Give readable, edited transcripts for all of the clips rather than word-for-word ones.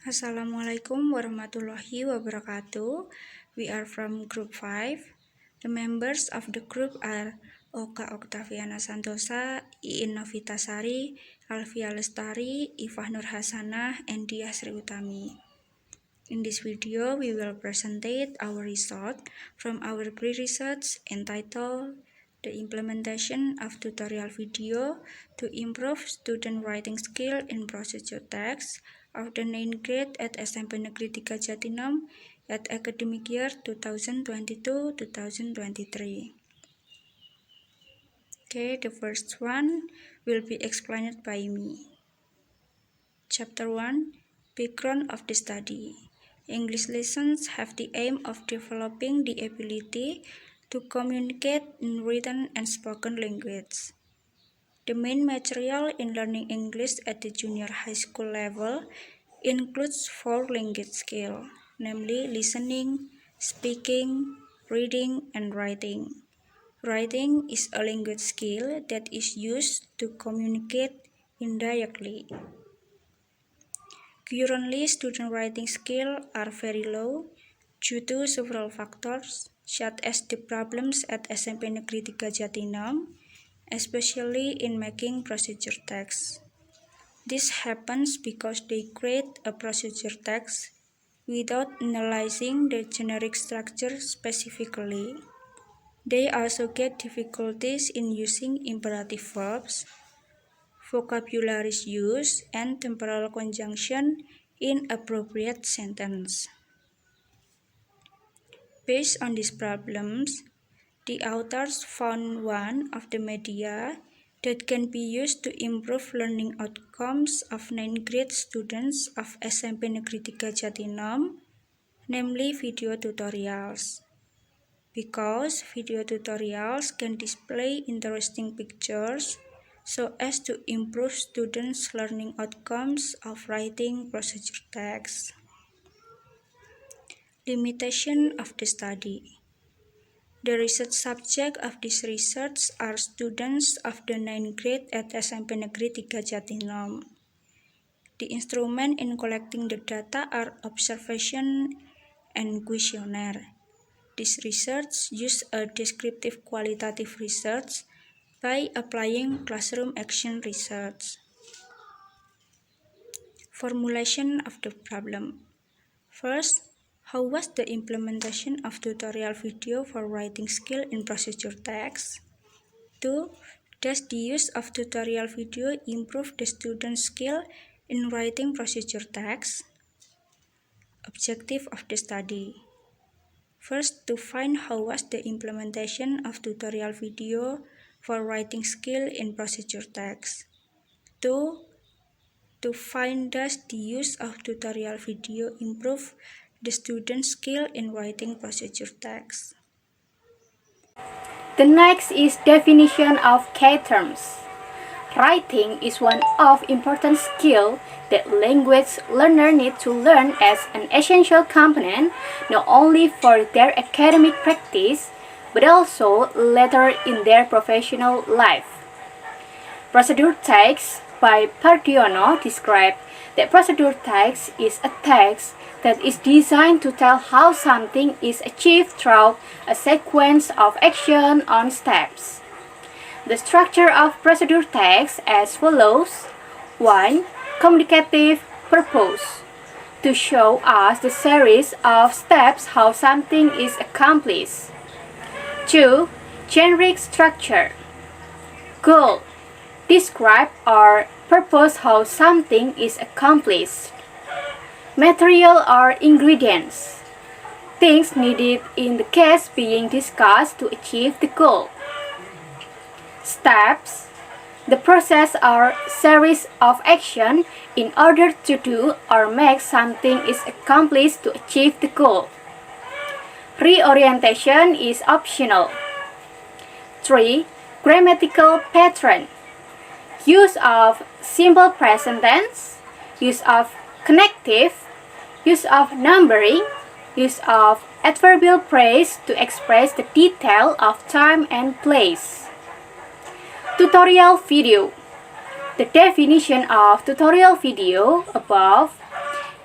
Assalamualaikum warahmatullahi wabarakatuh. We are from group 5. The members of the group are Oka Oktaviana Santosa, Iin Novitasari, Alfia Lestari, Ifah Nur Hasanah, and Diah Sri Utami. In this video, we will present our result from our pre-research entitled The Implementation of Tutorial Video to Improve Student Writing Skill in Procedure Text of the 9th grade at SMP Negeri 3 Jatinam at academic year 2022-2023. Okay, the first one will be explained by me. Chapter 1, Background of the Study. English lessons have the aim of developing the ability to communicate in written and spoken language. The main material in learning English at the junior high school level includes 4 language skills, namely listening, speaking, reading, and writing. Writing is a language skill that is used to communicate indirectly. Currently, student writing skills are very low due to several factors, such as the problems at SMP Negeri 3 Jatinam, especially in making procedure text. This happens because they create a procedure text without analyzing the generic structure specifically. They also get difficulties in using imperative verbs, vocabulary use, and temporal conjunction in appropriate sentence. Based on these problems, the authors found one of the media that can be used to improve learning outcomes of 9th grade students of SMP Negeri 3 Jatinam, namely video tutorials. Because video tutorials can display interesting pictures so as to improve students' learning outcomes of writing procedure text. Limitation of the study. The research subject of this research are students of the 9th grade at SMP Negeri 3 Jatinam. The instrument in collecting the data are observation and questionnaire. This research uses a descriptive qualitative research by applying classroom action research. Formulation of the problem. First, how was the implementation of tutorial video for writing skill in procedure text? 2. Does the use of tutorial video improve the student's skill in writing procedure text? Objective of the study. First, to find how was the implementation of tutorial video for writing skill in procedure text. 2. To find does the use of tutorial video improve the student's skill in writing procedure text. The next is definition of key terms. Writing is one of important skill that language learner need to learn as an essential component not only for their academic practice but also later in their professional life. Procedure text by Pardiono describe that procedure text is a text that is designed to tell how something is achieved through a sequence of action on steps. The structure of procedure text as follows. 1. Communicative purpose. To show us the series of steps how something is accomplished. 2. Generic structure. Goal. Describe or purpose how something is accomplished. Material or ingredients. Things needed in the case being discussed to achieve the goal. Steps. The process or series of action in order to do or make something is accomplished to achieve the goal. Reorientation is optional. 3. Grammatical pattern. Use of simple present tense, use of connective, use of numbering, use of adverbial phrase to express the detail of time and place. Tutorial video. The definition of tutorial video above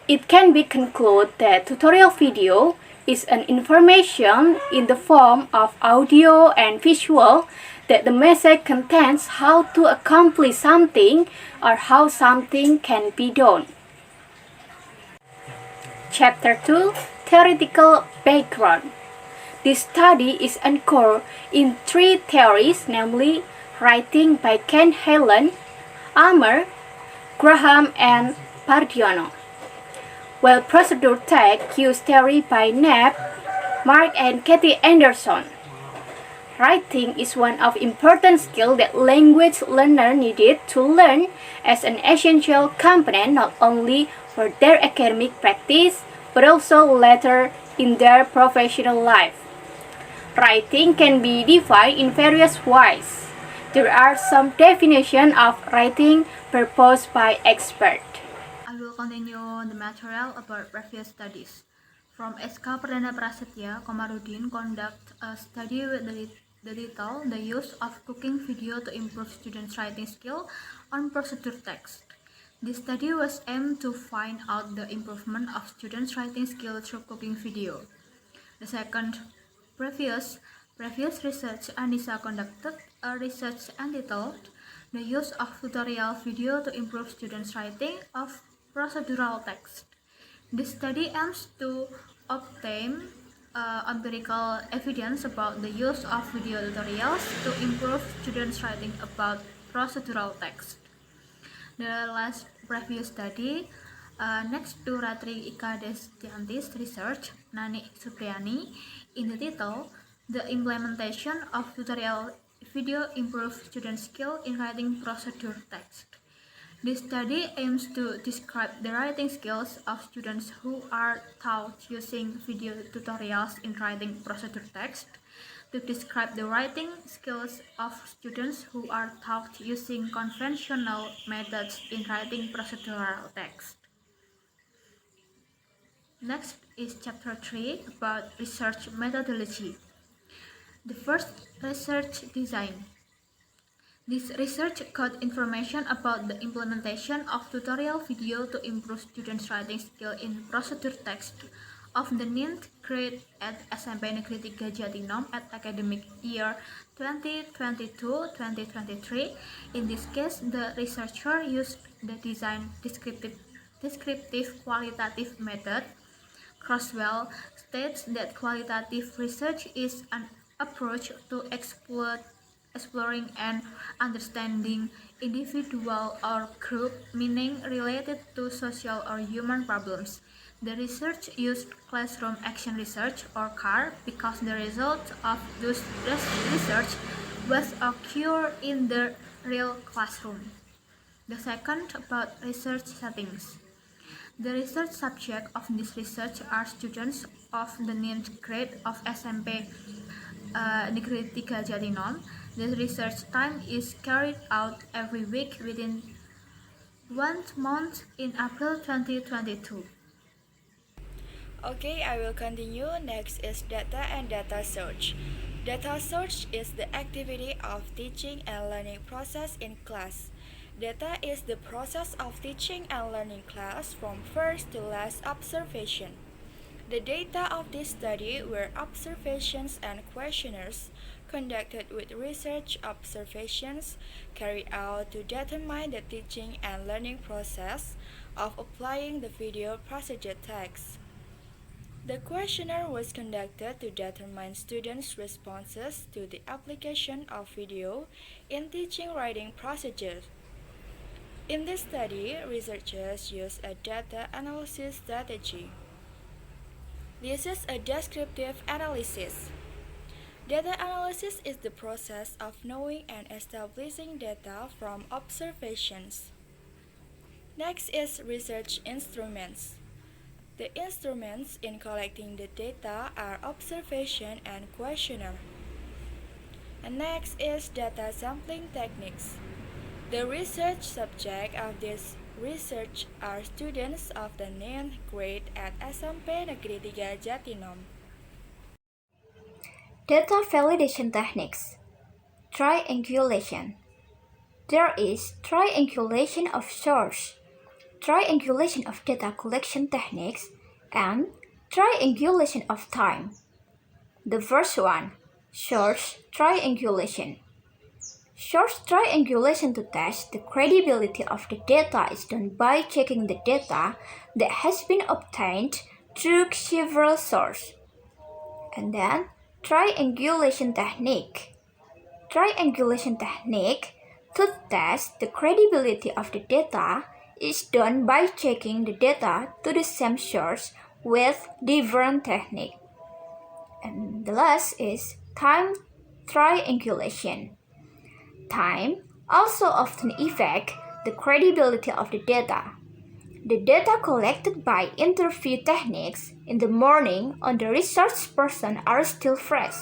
It can be concluded that tutorial video is an information in the form of audio and visual that the message contains how to accomplish something or how something can be done. Chapter 2, Theoretical Background. This study is anchored in three theories, namely writing by Ken Helen, Almer, Graham, and Pardiano, while procedure text use theory by Knapp, Mark, and Kathy Anderson. Writing is one of important skill that language learner needed to learn as an essential component not only for their academic practice but also later in their professional life. Writing can be defined in various ways. There are some definitions of writing proposed by experts. I will continue the material about previous studies. From SK Perdana Prasetya Komarudin conduct a study with the title The Use of Cooking Video to Improve Students' Writing Skill on Procedure Text. This study was aimed to find out the improvement of students' writing skill through cooking video. The second previous research, Anissa conducted a research entitled The Use of Tutorial Video to Improve Students' Writing of Procedural Text. This study aims to obtain empirical evidence about the use of video tutorials to improve students' writing about procedural text. The last previous study, next to Ratri Ika Destiantis research, Nani Supriyani, in the title, The Implementation of Tutorial Video Improve Student Skill in Writing Procedure Text. This study aims to describe the writing skills of students who are taught using video tutorials in writing procedure text, to describe the writing skills of students who are taught using conventional methods in writing procedural text. Next is chapter 3 about research methodology. The first, research design. This research got information about the implementation of tutorial video to improve students' writing skill in procedure text of the ninth grade at SMP Negeri 3 Jatinom at academic year 2022-2023. In this case, the researcher used the design descriptive qualitative method. Crosswell states that qualitative research is an approach to exploring and understanding individual or group meaning related to social or human problems. The research used classroom action research or CAR because the result of this research was occurred in the real classroom. The second, about research settings. The research subject of this research are students of the ninth grade of SMP Negeri 3 Jatinom. The research time is carried out every week within 1 month in April 2022. Okay, I will continue. Next is data and data search. Data search is the activity of teaching and learning process in class. Data is the process of teaching and learning class from first to last observation. The data of this study were observations and questionnaires conducted with research observations carried out to determine the teaching and learning process of applying the video procedure text. The questionnaire was conducted to determine students' responses to the application of video in teaching writing procedures. In this study, researchers used a data analysis strategy. This is a descriptive analysis. Data analysis is the process of knowing and establishing data from observations. Next is research instruments. The instruments in collecting the data are observation and questionnaire. And next is data sampling techniques. The research subject of this research are students of the 9th grade at SMP Negeri 3 Jatinom. Data validation techniques. Triangulation. There is triangulation of source. triangulation of data collection techniques, and triangulation of time. The first one, source triangulation. Source triangulation to test the credibility of the data is done by checking the data that has been obtained through several sources. And then, triangulation technique. Triangulation technique to test the credibility of the data is done by checking the data to the same source with different technique. And the last is time triangulation. Time also often affects the credibility of the data. The data collected by interview techniques in the morning on the research person are still fresh.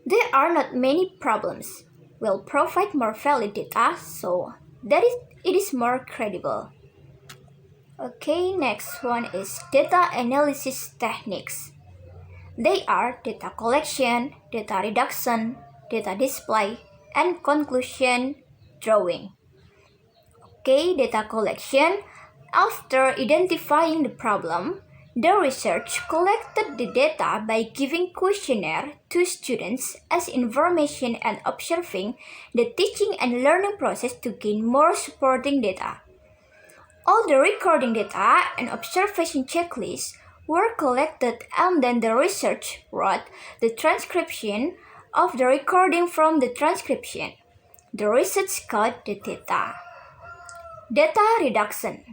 There are not many problems. Will provide more valid data so that it is more credible. Okay, next one is data analysis techniques. They are data collection, data reduction, data display, and conclusion drawing. Okay, data collection. After identifying the problem, the research collected the data by giving questionnaire to students as information and observing the teaching and learning process to gain more supporting data. All the recording data and observation checklists were collected and then the research wrote the transcription of the recording from the transcription. The research got the data. Data reduction.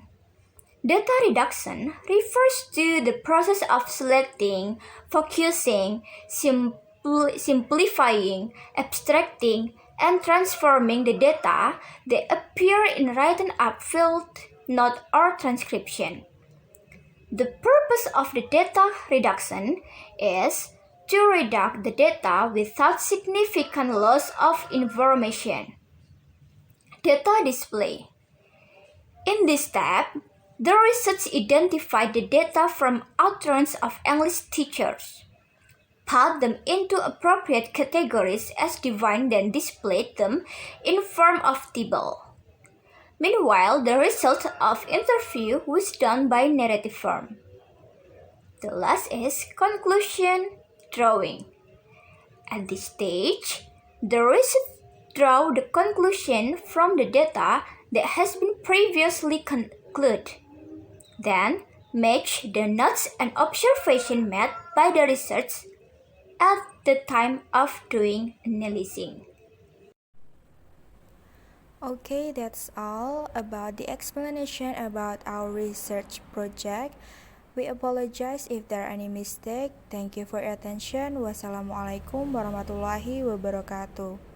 Data reduction refers to the process of selecting, focusing, simplifying, abstracting, and transforming the data that appear in written up field, note, or transcription. The purpose of the data reduction is to reduce the data without significant loss of information. Data display. In this step, the research identified the data from utterance of English teachers, put them into appropriate categories as defined, then displayed them in form of table. Meanwhile, the result of interview was done by narrative form. The last is conclusion drawing. At this stage, the research draw the conclusion from the data that has been previously concluded. Then, match the notes and observation made by the research at the time of doing analyzing. Okay, that's all about the explanation about our research project. We apologize if there are any mistake. Thank you for your attention. Wassalamualaikum warahmatullahi wabarakatuh.